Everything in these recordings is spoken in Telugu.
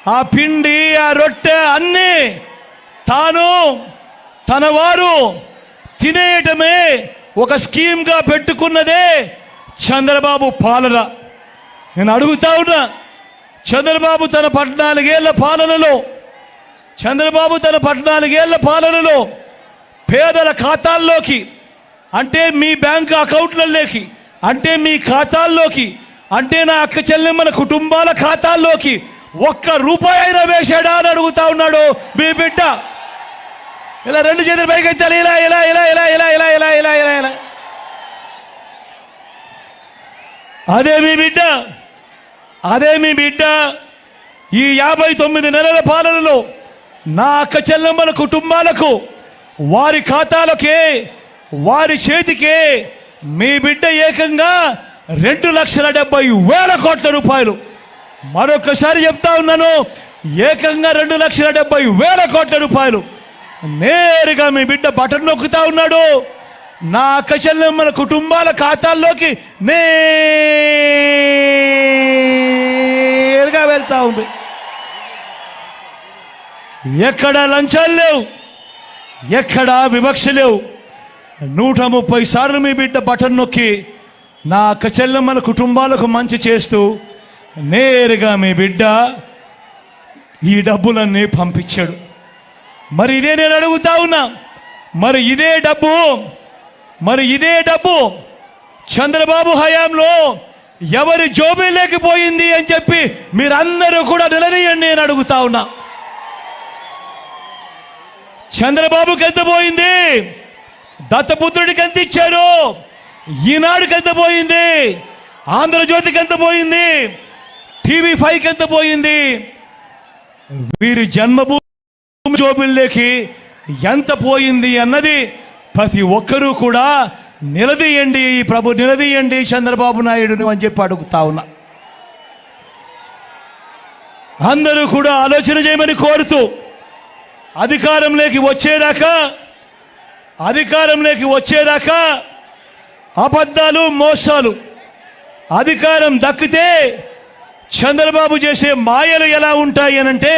ఆ పిండి, ఆ రొట్టె అన్నీ తాను తన వారు తినేయటమే ఒక స్కీమ్గా పెట్టుకున్నదే చంద్రబాబు పాలన. నేను అడుగుతా ఉన్నా, చంద్రబాబు తన 14 ఏళ్ల పాలనలో పేదల ఖాతాల్లోకి, అంటే మీ బ్యాంకు అకౌంట్లలోకి, అంటే మీ ఖాతాల్లోకి, అంటే నా అక్క చెల్లెమ్మల కుటుంబాల ఖాతాల్లోకి ₹1 అయినా వేశాడా అని అడుగుతా ఉన్నాడు మీ బిడ్డ. ఇలా 2 చేతులు పైకెత్తాలి, ఇలా ఇలా ఇలా ఇలా ఇలా ఇలా ఇలా ఇలా ఇలా ఇలా. అదే మీ బిడ్డ ఈ 59 నెలల పాలనలో నా అక్క చెల్లెమ్మల కుటుంబాలకు, వారి ఖాతాలకే, వారి చేతికే మీ బిడ్డ ఏకంగా ₹2,70,000 కోట్ల. మరొకసారి చెప్తా ఉన్నాను, ఏకంగా ₹2,70,000 కోట్ల నేరుగా మీ బిడ్డ బటన్ నొక్కుతా ఉన్నాడు. నా అక్క చెల్లెమ్మల కుటుంబాల ఖాతాల్లోకి నేరుగా వెళ్తా ఉంది. ఎక్కడా లంచాలు లేవు, ఎక్కడా వివక్ష లేవు. 130 సార్లు మీ బిడ్డ బటన్ నొక్కి నా అక్క చెల్లెమ్మల కుటుంబాలకు మంచి చేస్తూ నేరుగా మీ బిడ్డ ఈ డబ్బులన్నీ పంపించాడు. మరి ఇదే నేను అడుగుతా ఉన్నా, మరి ఇదే డబ్బు చంద్రబాబు హయాంలో ఎవరి జోబీ లేకపోయింది అని చెప్పి మీరందరూ కూడా నిలదీయండి నేను అడుగుతా ఉన్నా. చంద్రబాబుకి ఎంత పోయింది? దత్తపుత్రుడికి ఎంత ఇచ్చారు? ఈనాడుకి ఎంత పోయింది? ఆంధ్రజ్యోతికి ఎంత పోయింది? TV5కి ఎంత పోయింది? వీరి జన్మభూమి జోబుల్లోకి ఎంత పోయింది అన్నది ప్రతి ఒక్కరూ కూడా నిలదీయండి, నిలదీయండి చంద్రబాబు నాయుడును అని చెప్పి అడుగుతా ఉన్నా. అందరూ కూడా ఆలోచన చేయమని కోరుతూ అధికారంలోకి వచ్చేదాకా అబద్ధాలు, మోసాలు. అధికారం దక్కితే చంద్రబాబు చేసే మాయలు ఎలా ఉంటాయి అనంటే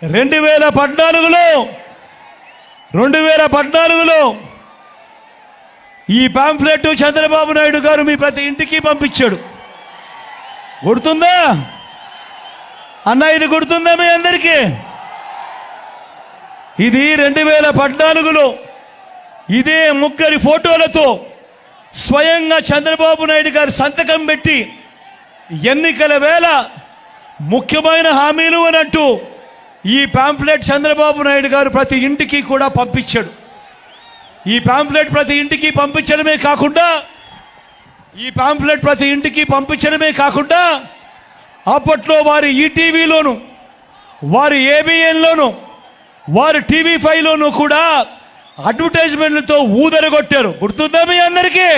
2014లో ఈ పాంఫ్లెట్ చంద్రబాబు నాయుడు గారు మీ ప్రతి ఇంటికి పంపించాడు. గుర్తుందా అన్న? ఇది గుర్తుందా మీ అందరికీ? ఇది 2014లో ఇదే 3 ఫోటోలతో స్వయంగా చంద్రబాబు నాయుడు గారు సంతకం పెట్టి ఎన్నికల వేళ ముఖ్యమైన హామీలు అన్నట్టు ఈ పాంఫ్లెట్ చంద్రబాబు నాయుడు గారు ప్రతి ఇంటికి కూడా పంపించాడు. ఈ పాంఫ్లెట్ ప్రతి ఇంటికి పంపించడమే కాకుండా అప్పట్లో వారి ఈటీవీలోను, వారి ఏబిఎన్లోను, వారి TV5లోను కూడా అడ్వర్టైజ్మెంట్లతో ఊదరగొట్టారు. గుర్తుందా మీ అందరికీ?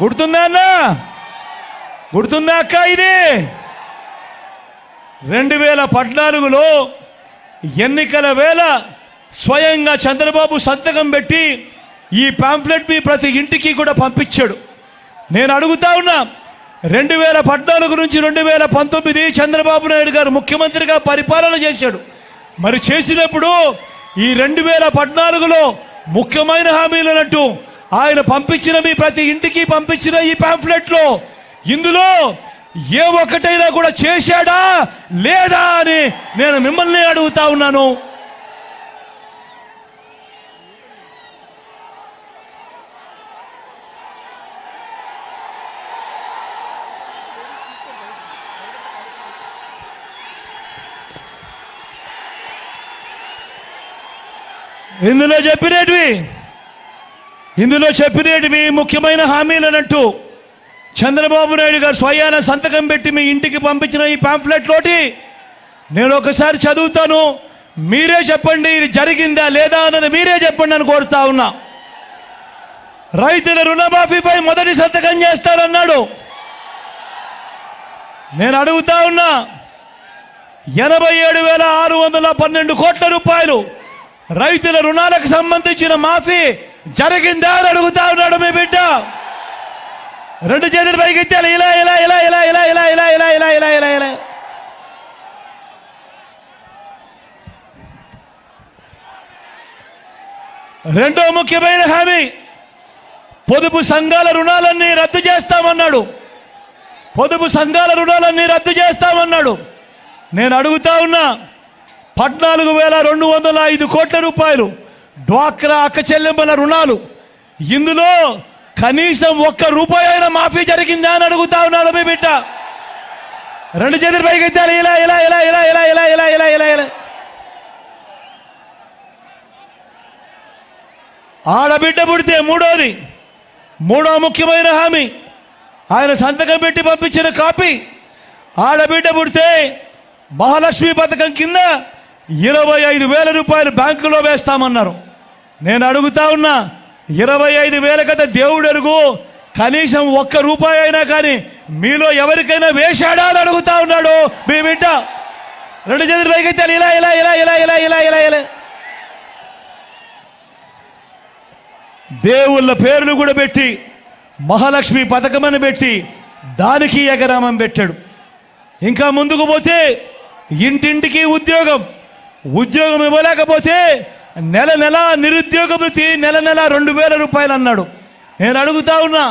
గుర్తుందా అన్న? గుర్తుందా అక్క? ఇది 2014లో ఎన్నికల వేళ స్వయంగా చంద్రబాబు సంతకం పెట్టి ఈ పాంఫ్లెట్ మీ ప్రతి ఇంటికి కూడా పంపించాడు. నేను అడుగుతా ఉన్నా, 2014 నుంచి 2019 చంద్రబాబు నాయుడు గారు ముఖ్యమంత్రిగా పరిపాలన చేశాడు. మరి చేసినప్పుడు ఈ 2014లో ముఖ్యమైన హామీలు అన్నట్టు ఆయన పంపించిన మీ ప్రతి ఇంటికి పంపించిన ఈ పాంఫ్లెట్లో ఇందులో ఏ ఒక్కటైనా కూడా చేశాడా లేదా అని నేను మిమ్మల్ని అడుగుతా ఉన్నాను. ఇందులో చెప్పినటివి ముఖ్యమైన హామీలు అన్నట్టు చంద్రబాబు నాయుడు గారు స్వయాన సంతకం పెట్టి మీ ఇంటికి పంపించిన ఈ పాంఫ్లెట్లోటి నేను ఒకసారి చదువుతాను, మీరే చెప్పండి ఇది జరిగిందా లేదా అన్నది మీరే చెప్పండి అని కోరుతా ఉన్నా. రైతుల రుణమాఫీపై మొదటి సంతకం చేస్తారన్నాడు. నేను అడుగుతా ఉన్నా, 87,612 కోట్ల రూపాయలు రైతుల రుణాలకు సంబంధించిన మాఫీ జరిగిందా అని అడుగుతా ఉన్నాడు మీ బిడ్డ. 2 చేతులు పైకి ఇచ్చాలి, ఇలా ఇలా ఇలా ఇలా ఇలా ఇలా ఇలా ఇలా ఇలా ఇలా ఇలా ఇలా. రెండో ముఖ్యమైన హామీ, పొదుపు సంఘాల రుణాలన్నీ రద్దు చేస్తామన్నాడు. పొదుపు సంఘాల రుణాలన్నీ రద్దు చేస్తామన్నాడు. నేను అడుగుతా ఉన్నా, 14,205 కోట్ల రూపాయలు డ్వాక్రా అక్క చెల్లెమ్మల రుణాలు, ఇందులో కనీసం 1 రూపాయి అయినా మాఫీ జరిగిందా అని అడుగుతా ఉన్నాడు మీ బిడ్డ. రెండు చేతులు పైకి ఎత్తాలి. ఇలా ఇలా ఇలా ఇలా ఇలా ఇలా ఇలా ఇలా ఇలా ఇలా ఆడబిడ్డ పుడితే మూడో ముఖ్యమైన హామీ, ఆయన సంతకం పెట్టి పంపించిన కాపీ, ఆడబిడ్డ పుడితే మహాలక్ష్మి పథకం కింద 25,000 రూపాయలు బ్యాంకులో వేస్తామన్నారు. నేను అడుగుతా ఉన్నా, 25,000 కదా దేవుడు ఎరుగు, కనీసం 1 రూపాయి అయినా కానీ మీలో ఎవరికైనా వేశాడా అని అడుగుతా ఉన్నాడు మీ బిడ్డ. రెండు చేతులు పైకెత్తాలి. ఇలా ఇలా ఇలా ఇలా ఇలా ఇలా ఇలా ఇలా దేవుళ్ళ పేర్లు కూడా పెట్టి మహాలక్ష్మి పథకం అని పెట్టి దానికి ఎగరామం పెట్టాడు. ఇంకా ముందుకు పోతే ఇంటింటికి ఉద్యోగం ఇవ్వలేకపోతే నెల నిరుద్యోగ భృతి నెల 2,000 రూపాయలు అన్నాడు. నేను అడుగుతా ఉన్నా,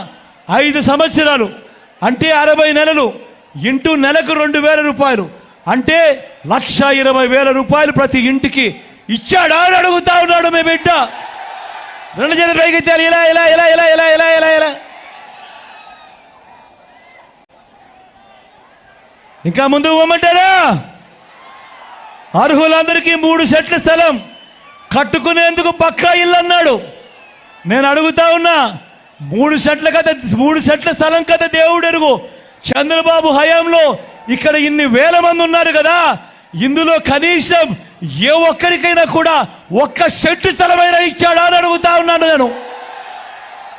5 సంవత్సరాలు అంటే 60 నెలలు ఇంటూ నెలకు 2,000 రూపాయలు అంటే 1,20,000 రూపాయలు ప్రతి ఇంటికి ఇచ్చాడా అని అడుగుతా ఉన్నాడు మీ బిడ్డ. రెండు చేతులు పైకెత్తాలి. ఇలా ఇలా ఇలా ఇలా ఇలా ఇలా ఇలా ఇలా ఇంకా ముందుకు పోమంటారా? అర్హులందరికీ 3 సెట్ల స్థలం కట్టుకునేందుకు పక్కా ఇల్లు అన్నాడు. నేను అడుగుతా ఉన్నా, 3 సెట్ల స్థలం కదా దేవుడు ఎరుగు. చంద్రబాబు హయాంలో ఇక్కడ ఇన్ని వేల మంది ఉన్నారు కదా, ఇందులో కనీసం ఏ ఒక్కరికైనా కూడా 1 సెంటు స్థలమైనా ఇచ్చాడా అని అడుగుతా ఉన్నాను నేను.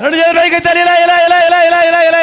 రెండు చేతులు పైకి ఎత్తాలి. ఇలా ఇలా ఇలా ఇలా ఇలా ఇలా ఇలా